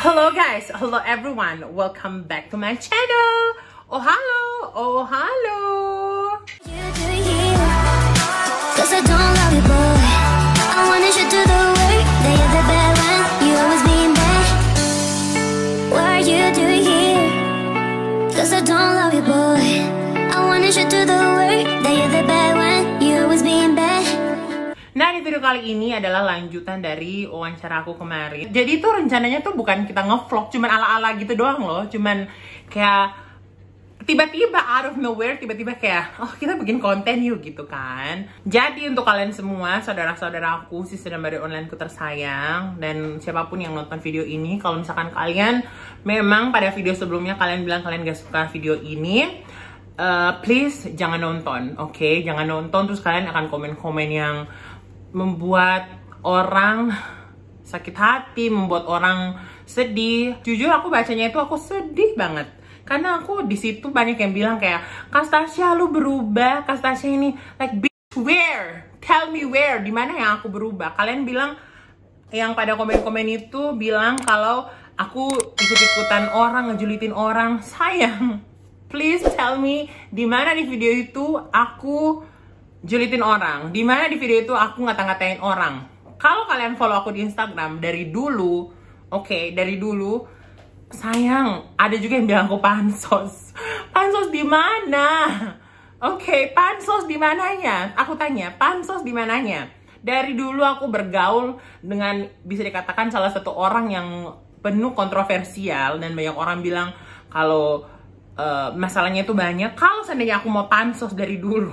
Hello guys, hello everyone, welcome back to my channel. Oh hello, oh hello. Cause I don't love you boy, I wanna shoot to the way that you're the bad one, you always being bad. What are you doing here? Cause I don't love you boy, I wanna shoot to the way that you're the bad one, you always being bad. Nah, di video kali ini adalah lanjutan dari wawancara aku kemarin. Jadi itu rencananya tuh bukan kita ngevlog, cuman ala-ala gitu doang loh. Cuman kayak tiba-tiba out of nowhere, tiba-tiba kayak, oh kita bikin konten yuk gitu kan. Jadi untuk kalian semua, saudara-saudara aku, sistem dari onlineku tersayang, dan siapapun yang nonton video ini, kalau misalkan kalian memang pada video sebelumnya kalian bilang kalian gak suka video ini, please jangan nonton, oke? Jangan nonton, terus kalian akan komen-komen yang membuat orang sakit hati, membuat orang sedih. Jujur aku bacanya itu aku sedih banget. Karena aku di situ banyak yang bilang kayak, Kak Tasya lu berubah, Kak Tasya ini like bitch where? Tell me where? Dimana yang aku berubah? Kalian bilang, yang pada komen-komen itu bilang kalau aku ikut-ikutan orang, ngejulitin orang. Sayang, please tell me dimana di video itu aku julitin orang, dimana di video itu aku ngata-ngatain orang. Kalau kalian follow aku di Instagram dari dulu, oke, dari dulu, sayang, ada juga yang bilang aku pansos. Pansos di mana? Oke, pansos di mananya? Aku tanya, pansos di mananya? Dari dulu aku bergaul dengan bisa dikatakan salah satu orang yang penuh kontroversial dan banyak orang bilang kalau masalahnya itu banyak. Kalau seandainya aku mau pansos dari dulu,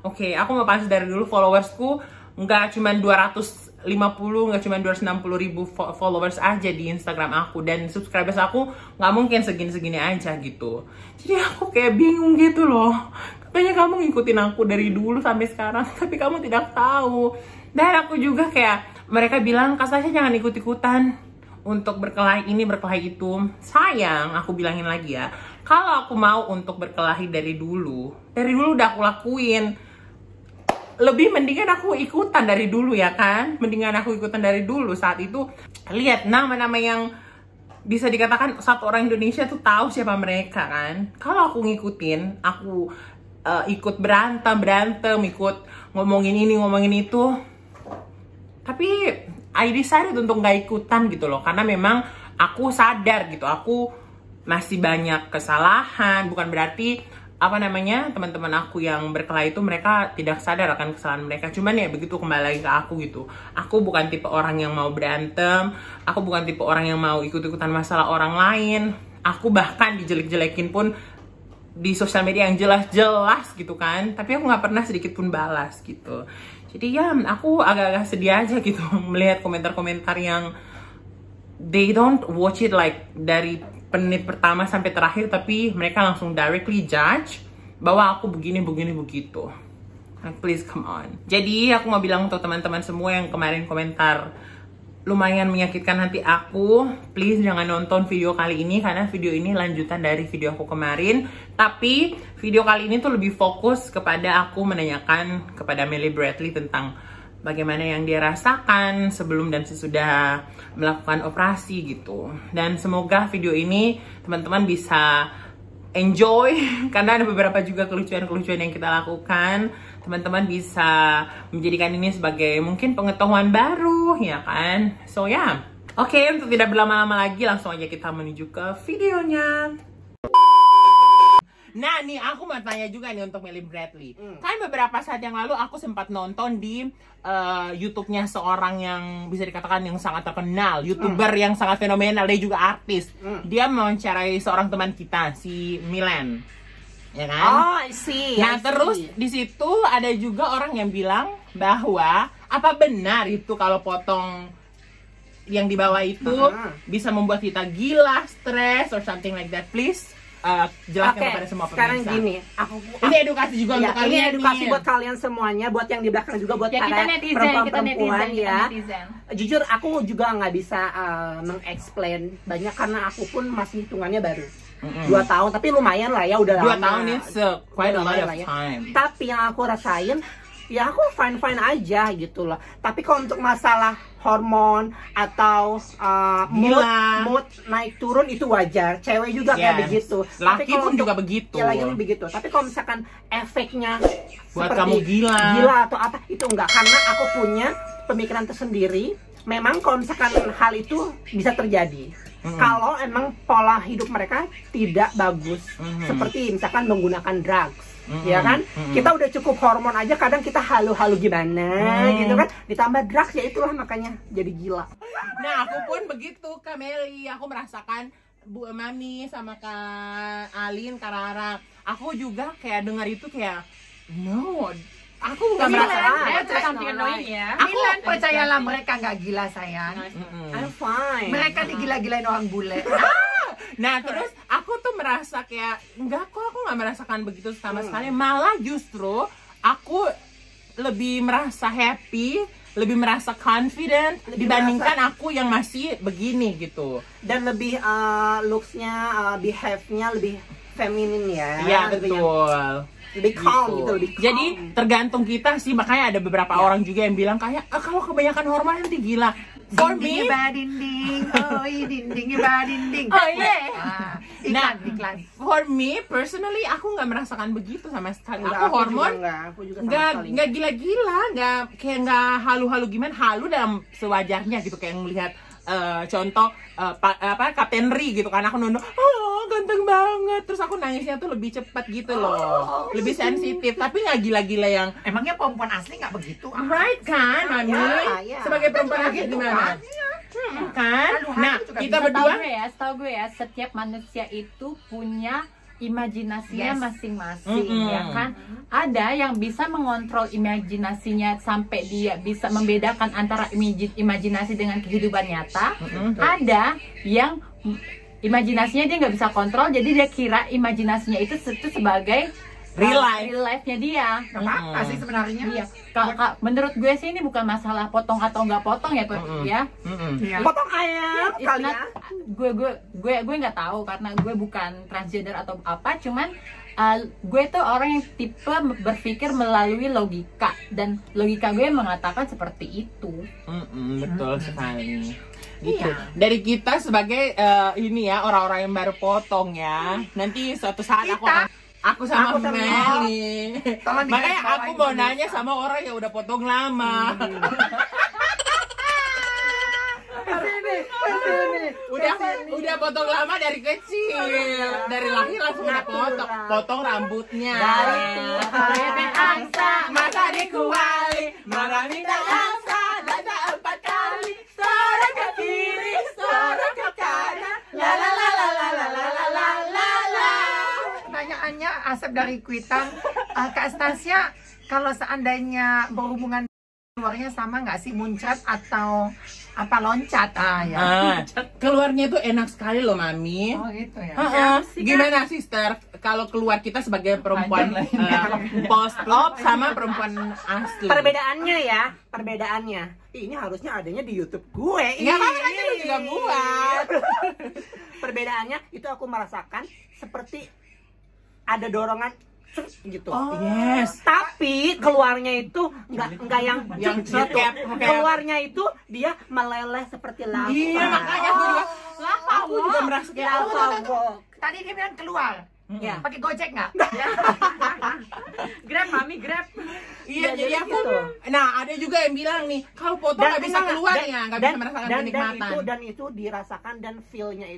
oke, aku mau pansos dari dulu, followersku nggak cuma 250, nggak cuma 260.000 followers aja di Instagram aku, dan subscribers aku nggak mungkin segini-segini aja gitu. Jadi aku kayak bingung gitu loh. Katanya kamu ngikutin aku dari dulu sampai sekarang, tapi kamu tidak tahu. Dan aku juga kayak, mereka bilang, Kak Tasya jangan ikut-ikutan untuk berkelahi ini, berkelahi itu. Sayang, aku bilangin lagi ya, kalau aku mau untuk berkelahi dari dulu udah aku lakuin. Lebih mendingan aku ikutan dari dulu ya kan? Mendingan aku ikutan dari dulu. Saat itu lihat nama-nama yang bisa dikatakan satu orang Indonesia tuh tahu siapa mereka kan. Kalau aku ngikutin, aku ikut berantem, ikut ngomongin ini, ngomongin itu. Tapi I decided untuk nggak ikutan gitu loh. Karena memang aku sadar gitu, aku masih banyak kesalahan. Bukan berarti teman-teman aku yang berkelahi itu mereka tidak sadar akan kesalahan mereka. Cuman ya begitu, kembali lagi ke aku gitu. Aku bukan tipe orang yang mau berantem. Aku bukan tipe orang yang mau ikut-ikutan masalah orang lain. Aku bahkan dijelek-jelekin pun di sosial media yang jelas-jelas gitu kan. Tapi aku nggak pernah sedikit pun balas gitu. Jadi ya aku agak-agak sedih aja gitu melihat komentar-komentar yang they don't watch it like dari menit pertama sampai terakhir, tapi mereka langsung directly judge bahwa aku begini begitu. Like, please come on. Jadi aku mau bilang untuk teman-teman semua yang kemarin komentar lumayan menyakitkan hati aku, please jangan nonton video kali ini, karena video ini lanjutan dari video aku kemarin. Tapi video kali ini tuh lebih fokus kepada aku menanyakan kepada Melly Bradley tentang bagaimana yang dia rasakan sebelum dan sesudah melakukan operasi gitu. Dan semoga video ini teman-teman bisa enjoy karena ada beberapa juga kelucuan-kelucuan yang kita lakukan. Teman-teman bisa menjadikan ini sebagai mungkin pengetahuan baru, ya kan? So ya, oke, untuk tidak berlama-lama lagi, langsung aja kita menuju ke videonya. Nah nih, aku mau tanya juga nih untuk Melly Bradley. Kan beberapa saat yang lalu aku sempat nonton di YouTube-nya seorang yang bisa dikatakan yang sangat terkenal, YouTuber yang sangat fenomenal, dia juga artis. Dia mewawancarai seorang teman kita, si Milan, ya kan? Oh, I see. Nah, terus di situ ada juga orang yang bilang bahwa apa benar itu kalau potong yang di bawah itu bisa membuat kita gila, stres, or something like that. Please jelaskan kepada semua pemirsa. Sekarang gini, ini edukasi juga untuk kalian. Ini edukasi buat kalian semuanya, buat yang di belakang juga, buat para perempuan-perempuan ya. Jujur aku juga nggak bisa meng-explain banyak karena aku pun masih hitungannya baru 2 tahun, tapi lumayan lah ya, udah 2 tahun it's quite a lot of time. Tapi yang aku rasain ya aku fine aja gitu loh. Tapi kalau untuk masalah hormon atau mood naik turun itu wajar. Cewek juga kayak begitu. Laki pun juga begitu. Ya, laki pun begitu. Tapi kalau misalkan efeknya buat kamu gila atau apa, itu enggak. Karena aku punya pemikiran tersendiri. Memang kalau misalkan hal itu bisa terjadi kalau emang pola hidup mereka tidak bagus, seperti misalkan menggunakan drugs, ya kan? Kita udah cukup hormon aja, kadang kita halu-halu gimana, gitu kan? Ditambah drugs, ya itulah makanya jadi gila. Nah, aku pun begitu, Kak Meli. Aku merasakan Bu Mami sama Kak Alin, Kak Rara. Aku juga kayak dengar itu kayak no. Aku nggak merasa Milan, percayalah mereka nggak gila sayang. I'm fine. Mereka digila-gilain orang bule. Nah terus aku tuh merasa kayak enggak kok, aku nggak merasakan begitu sama sekali. Malah justru aku lebih merasa happy, lebih merasa confident dibandingkan aku yang masih begini gitu. Dan lebih looks-nya, behave-nya lebih feminin ya. Iya betul. Lebih calm gitu, lebih calm. Jadi tergantung kita sih, makanya ada beberapa orang juga yang bilang kayak kalau kebanyakan hormon nanti gila. For me, dinding, dinding, dinding. Oh iya. Iklan. For me personally, aku nggak merasakan begitu sama sekali. Enggak, aku hormon nggak gila-gila, nggak halu-halu gimana, halu dalam sewajarnya gitu, kayak ngelihat contoh Kapten Ri gitu kan, aku nonton ganteng banget, terus aku nangisnya tuh lebih cepat gitu loh, lebih sensitif, tapi nggak gila-gila yang emangnya perempuan asli nggak begitu? Right kan, Mami? Sebagai perempuan asli gimana? Kan? Nah, kita berdua setahu gue ya, setiap manusia itu punya imajinasinya masing-masing, ya kan? Ada yang bisa mengontrol imajinasinya sampai dia bisa membedakan antara imajinasi dengan kehidupan nyata. Ada yang imajinasinya dia nggak bisa kontrol, jadi dia kira imajinasinya itu sebagai real life-nya dia. Apa sih sebenarnya? Iya. Menurut gue sih ini bukan masalah potong atau nggak potong ya, ya. Potong ayam kali ya. Gue nggak tahu karena gue bukan transgender atau apa, cuman gue tuh orang yang tipe berpikir melalui logika, dan logika gue mengatakan seperti itu. Betul sekali. Gitu. Dari kita sebagai ini ya, orang-orang yang baru potong ya. Nanti suatu saat aku sama Meli. Makanya aku mau nanya sama orang yang udah potong lama. Udah potong lama dari kecil, dari lahir langsung udah potong rambutnya. Dari angsa masa dikuali, marah minta angsa dada 4 kali, sorong ke kiri, sorong ke kanan, la la la la la la la la la la. Pertanyaannya Asep dari Kuitang, Kak Stasia, kalau seandainya berhubungan keluarnya sama nggak sih, muncrat atau apa loncat? Keluarnya itu enak sekali loh Mami. Oh gitu ya. Gimana sister? Kalau keluar kita sebagai perempuan post-op sama perempuan asli. Perbedaannya. Ini harusnya adanya di YouTube gue. Nggak apa-apa, kan lu juga buat. Perbedaannya itu aku merasakan seperti ada dorongan gitu. Yes. Tapi keluarnya itu nggak yang gitu. Keluarnya itu dia meleleh seperti lava. Iya, makanya aku juga merasa kayak Tadi dia bilang keluar. Ya. Pakai Gojek nggak? Grab, Mami, Grab. Iya, jadi aku gitu. Nah, ada juga yang bilang nih, kalau potong nggak bisa keluar ya, nggak bisa merasakan kenikmatan. Dan itu dirasakan, dan feelingnya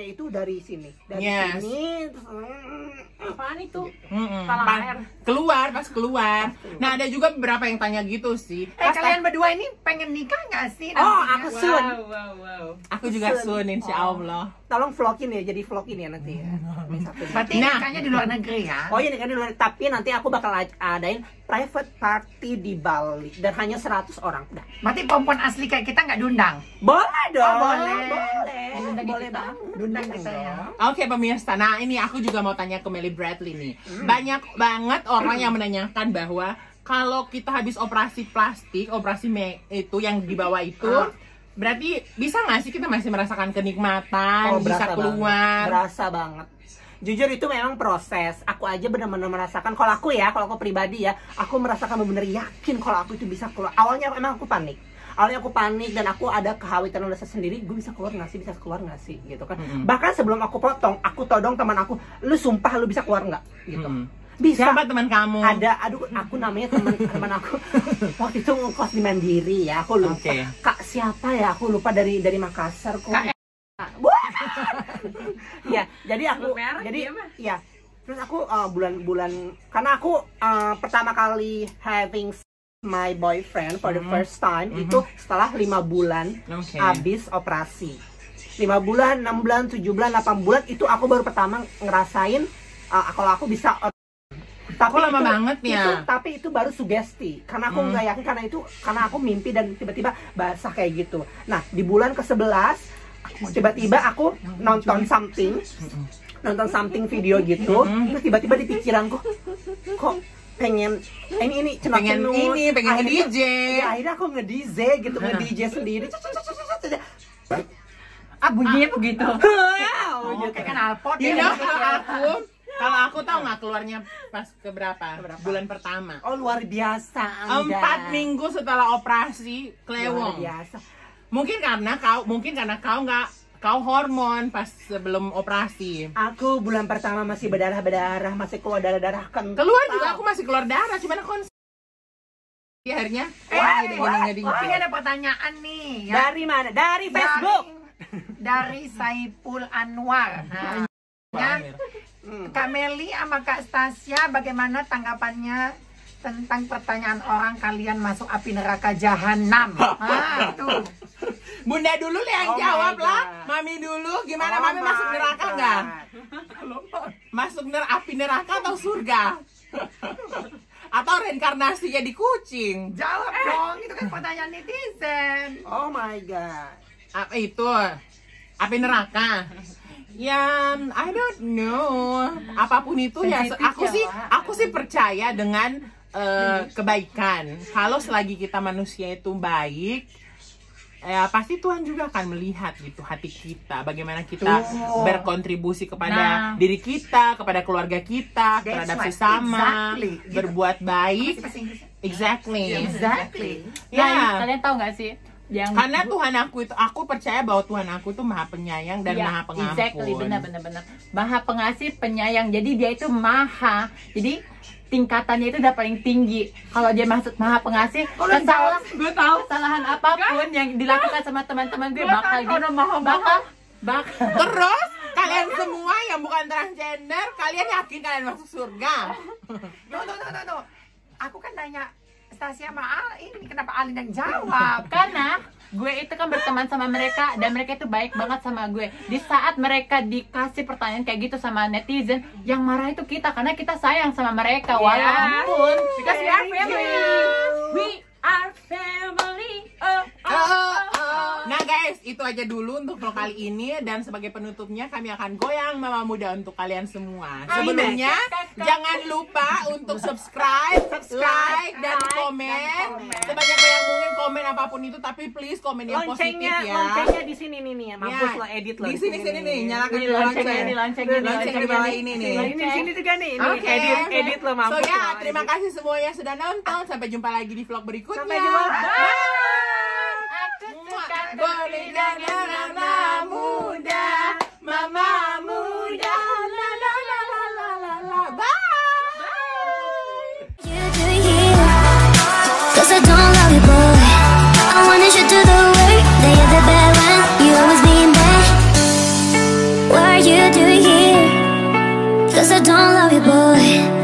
itu dari sini. Dari sini. Apaan itu? Pas keluar. Nah, ada juga beberapa yang tanya gitu sih. Kalian berdua ini pengen nikah nggak sih? Aku sun. Aku juga sun, insya Allah. Tolong vlogin ya, jadi vlogin ya nanti ya. Berarti nikahnya di luar negeri ya? Oh iya, nikahnya di luar negeri. Tapi nanti aku bakal adain private party di Bali, dan hanya 100 orang. Udah. Berarti perempuan asli kayak kita nggak diundang? Boleh dong. Boleh banget. Diundang kita ya. Oke pemirsa, nah ini aku juga mau tanya ke Meli Bradley nih. Banyak banget orang yang menanyakan bahwa kalau kita habis operasi plastik, itu yang di bawah itu, berarti bisa nggak sih kita masih merasakan kenikmatan, bisa keluar? Berasa banget. Jujur itu memang proses. Aku aja benar-benar merasakan, kalau aku pribadi ya, aku merasakan benar-benar yakin kalau aku itu bisa keluar. Awalnya emang aku panik. Awalnya aku panik dan aku ada kekhawatiran rasa sendiri, gue bisa keluar nggak sih gitu kan. Bahkan sebelum aku potong, aku todong teman aku, lu sumpah lu bisa keluar nggak gitu. Bisa. Siapa teman kamu? Ada, aku namanya teman aku waktu itu ngekos di Mandiri ya, aku lupa. Kak siapa ya, aku lupa dari Makassar kok. Ya, jadi aku ya. Terus aku bulan-bulan karena aku pertama kali having my boyfriend for the first time itu setelah 5 bulan habis operasi. 5 bulan, 6 bulan, 7 bulan, 8 bulan itu aku baru pertama ngerasain kalau aku bisa. Tapi lama banget ya. Tapi itu baru sugesti karena aku nggak yakin, karena aku mimpi dan tiba-tiba basah kayak gitu. Nah, di bulan ke-11 tiba-tiba aku nonton something video gitu, terus tiba-tiba di pikiranku kok pengen ini pengen nge-DJ. Ya, akhirnya aku nge-DJ gitu, nge-DJ sendiri. Bunyinya begitu. Kayak knalpot ya. Kalau aku tahu nggak keluarnya pas keberapa? Bulan pertama. Oh, luar biasa Anda. 4 minggu setelah operasi klewong. Luar biasa. Mungkin karena kau hormon pas sebelum operasi. Aku bulan pertama masih berdarah, masih keluar darah kental. Keluar juga aku masih keluar darah, cuman aku akhirnya. Ini ada pertanyaan nih. Ya. Dari mana? Dari Facebook. Dari Saiful Anwar. Kak Meli sama Kak Stasia, bagaimana tanggapannya tentang pertanyaan orang kalian masuk api neraka jahanam? Itu. Bunda dulu yang jawab lah. Mami dulu, gimana Mami masuk neraka nggak? Masuk api neraka atau surga? Atau reinkarnasinya di kucing? Jawab dong, itu kan pertanyaan netizen. Oh my god. Itu api neraka. Ya, I don't know. Apapun itu ya, aku sih percaya dengan kebaikan. Kalau selagi kita manusia itu baik, ya pasti Tuhan juga akan melihat gitu hati kita, bagaimana kita berkontribusi kepada diri kita, kepada keluarga kita, terhadap sesama, berbuat baik. Exactly. Ya, kalian tahu nggak sih? Karena Tuhan aku percaya bahwa Tuhan aku tuh maha penyayang dan maha pengampun. Exactly, benar. Maha pengasih, penyayang. Jadi dia itu maha. Jadi tingkatannya itu udah paling tinggi. Kalau dia masuk maha pengasih, kesalahan apapun yang dilakukan sama teman-teman gue bakal Terus kalian semua yang bukan transgender, kalian yakin kalian masuk surga? No. Aku kan nanya Stasia sama ini, kenapa Alin yang jawab? Karena gue itu kan berteman sama mereka dan mereka itu baik banget sama gue. Di saat mereka dikasih pertanyaan kayak gitu sama netizen, yang marah itu kita karena kita sayang sama mereka walaupun because we are family. We are family. Nah guys, itu aja dulu untuk vlog kali ini, dan sebagai penutupnya kami akan goyang Mama Muda untuk kalian semua. Sebelumnya jangan lupa untuk subscribe, like, dan komen. Sebanyak mungkin komen apapun itu, tapi please komen yang positif ya. Loncengnya di sini nih, mampus lo edit lo. Di sini nih, nyalakan lonceng di bawah ini nih. Di sini juga nih. Oke. Edit lo, mampus. So ya, terima kasih semua yang sudah nonton. Sampai jumpa lagi di vlog berikutnya. Sampai jumpa. Bye. Boleh Mama Muda, Mama Muda, la la la la la la la. Bye. You do here, 'cause I don't love you, boy. I wanted you to the work, that you're the bad one, you always being bad. What are you doing here? 'Cause I don't love you, boy.